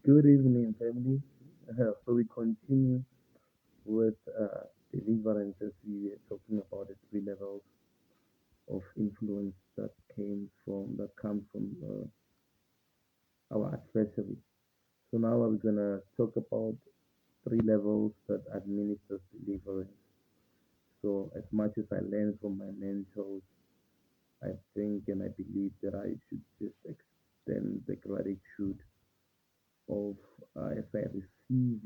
Good evening, family. So we continue with deliverance as we were talking about the three levels of influence that comes from our adversary. So now we're gonna talk about three levels that administers deliverance. So as much as I learn from my mentors, I think and I believe that I should just extend the gratitude of as I receive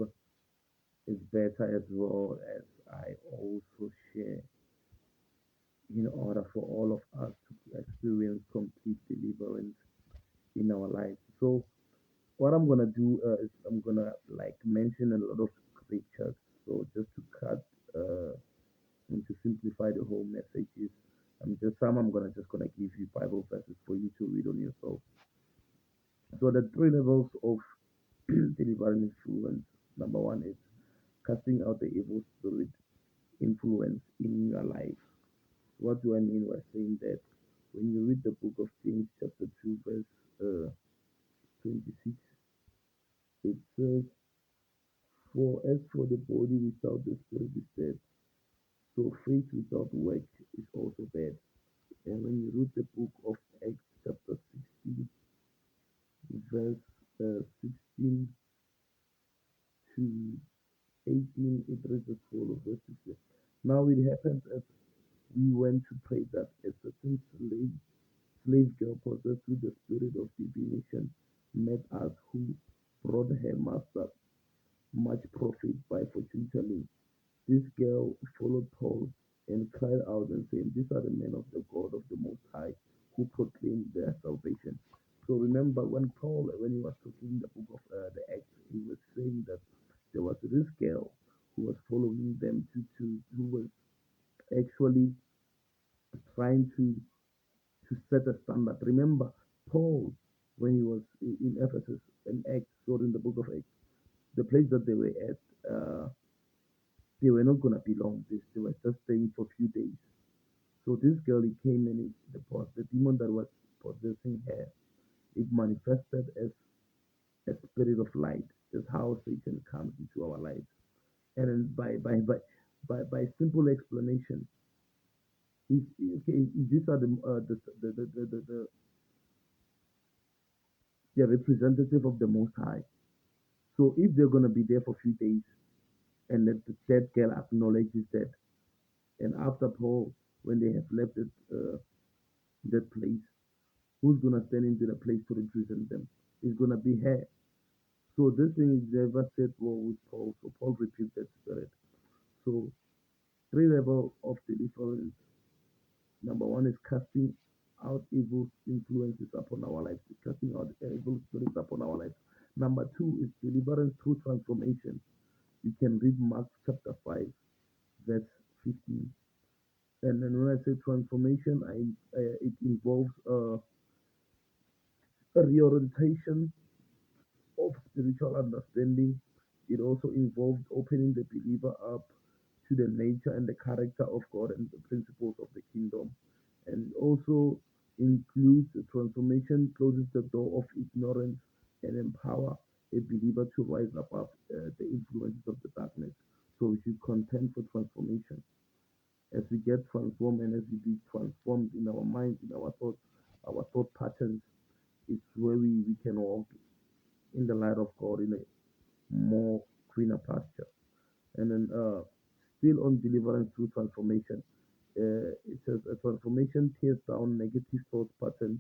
is better as well as I also share in order for all of us to experience complete deliverance in our lives. So what I'm gonna do is I'm gonna like mention a lot of scriptures. So just to cut and to simplify the whole message is I'm gonna give you Bible verses for you to read on yourself. So the three levels of deliverance influence. Number one is casting out the evil spirit influence in your life. What do I mean by saying that? When you read the book of James, chapter 2, verse 26, it says, "For as for the body without the spirit is dead, so faith without work is also dead." And when you read the book of Acts, chapter 16, verse 16 to 18, it reads as follows, verse 16. Now it happens as we went to pray that a certain slave girl possessed with the spirit of divination met us, who brought her master much profit by fortune telling. This girl followed Paul and cried out and saying, "These are the men of the God of the Most High who proclaim their salvation." So remember when he was talking in the book of the Acts, he was saying that there was this girl who was following them who was actually trying to set a standard. Remember, Paul, when he was in Ephesus in Acts or in the book of Acts, the place that they were at, they were not going to be long. They were just staying for a few days. So this girl, he came and the demon that was possessing her, it manifested as a spirit of light. That's how Satan comes into our lives. And then by simple explanation, these are the representative of the Most High. So if they're gonna be there for a few days and let the dead girl acknowledges that, and after Paul, when they have left that place, who's gonna stand into the place to represent them? It's gonna be her. So this thing is never set well with Paul. So Paul rebuked that spirit. So three level of deliverance. Number one is casting out evil influences upon our lives, casting out evil spirits upon our lives. Number two is deliverance through transformation. You can read Mark chapter 5, verse 15. And then when I say transformation, it involves a reorientation of spiritual understanding. It also involves opening the believer up to the nature and the character of God and the principles of the kingdom. And also includes the transformation, closes the door of ignorance and empower a believer to rise above the influences of the darkness. So we should contend for transformation. As we get transformed and as we be transformed in our minds, in our thought patterns, it's where we can walk in the light of God in a more greener pasture. And then still on deliverance through transformation, it says a transformation tears down negative thought patterns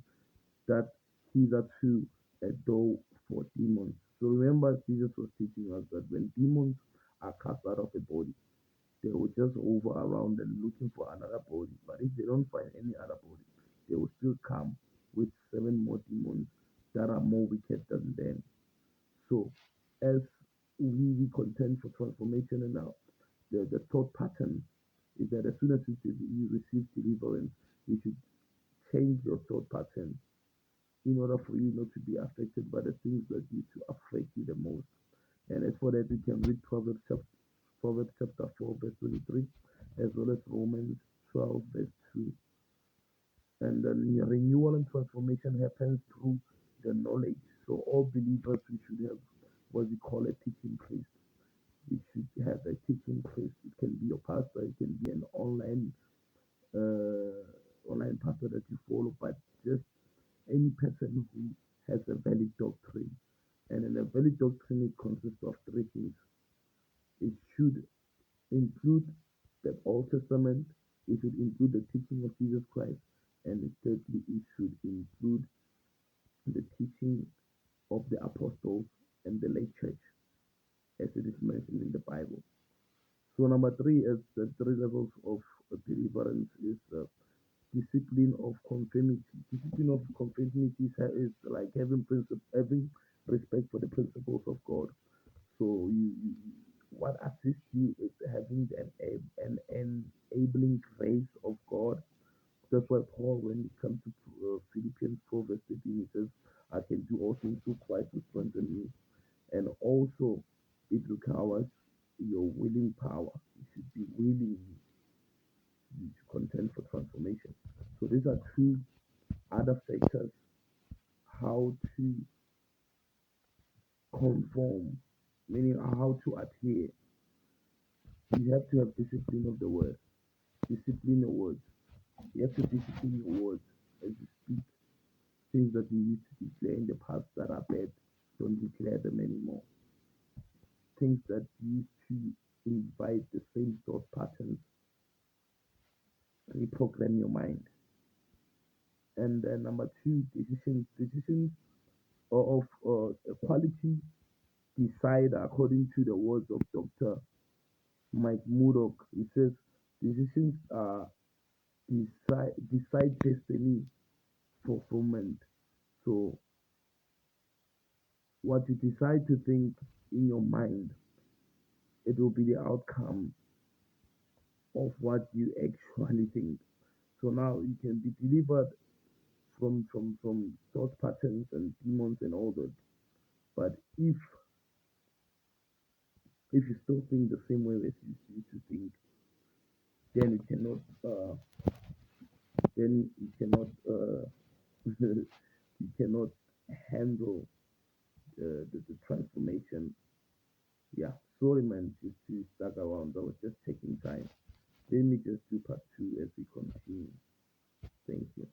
that hitherto a door for demons. So remember, Jesus was teaching us that when demons are cast out of a body, they will just hover around and looking for another body. But if they don't find any other body, they will still come with seven more demons that are more wicked than them. So as we contend for transformation in the thought pattern is that as soon as you receive deliverance, you should change your thought pattern in order for you not to be affected by the things that used to affect you the most. And as for that, you can read Proverbs chapter 4, verse 23, as well as Romans 12, verse 2. And then renewal and transformation happens through the knowledge. So all believers, we should have what we call a teaching priest. We should have a teaching priest. It can be your pastor, it can be an online pastor that you follow, but just any person who has a valid doctrine. And in a valid doctrine, it consists of three things. It should include the Old Testament, it should include the teaching of Jesus Christ, and thirdly, it should include the teaching of the apostles and the late church, as it is mentioned in the Bible. So number three is the three levels of deliverance is discipline of conformity. Discipline of conformity is like having respect for the principles of God. So what assists you is having an enabling grace of God. That's why Paul, when it comes to Philippians 4 verse 13, he says, "I can do all things through Christ who strengthens me." And also, it requires your willing power. You should be willing to contend for transformation. So these are two other factors how to conform, meaning how to adhere. You have to have discipline of the word, discipline your words. You have to discipline your words as you speak. Things that you used to declare in the past that are bad, don't declare them anymore. Things that used to invite the same thought patterns, reprogram your mind. And then number two, decisions of a quality decider, according to the words of Dr. Mike Murdoch. He says decisions decide destiny fulfillment. So what you decide to think in your mind, it will be the outcome of what you actually think. So now you can be delivered from thought patterns and demons and all that. But if you still think the same way as you used to think, then you cannot you cannot handle the transformation. Yeah, sorry man, just to stuck around. I was just taking time. Let me just do part two as we continue. Thank you.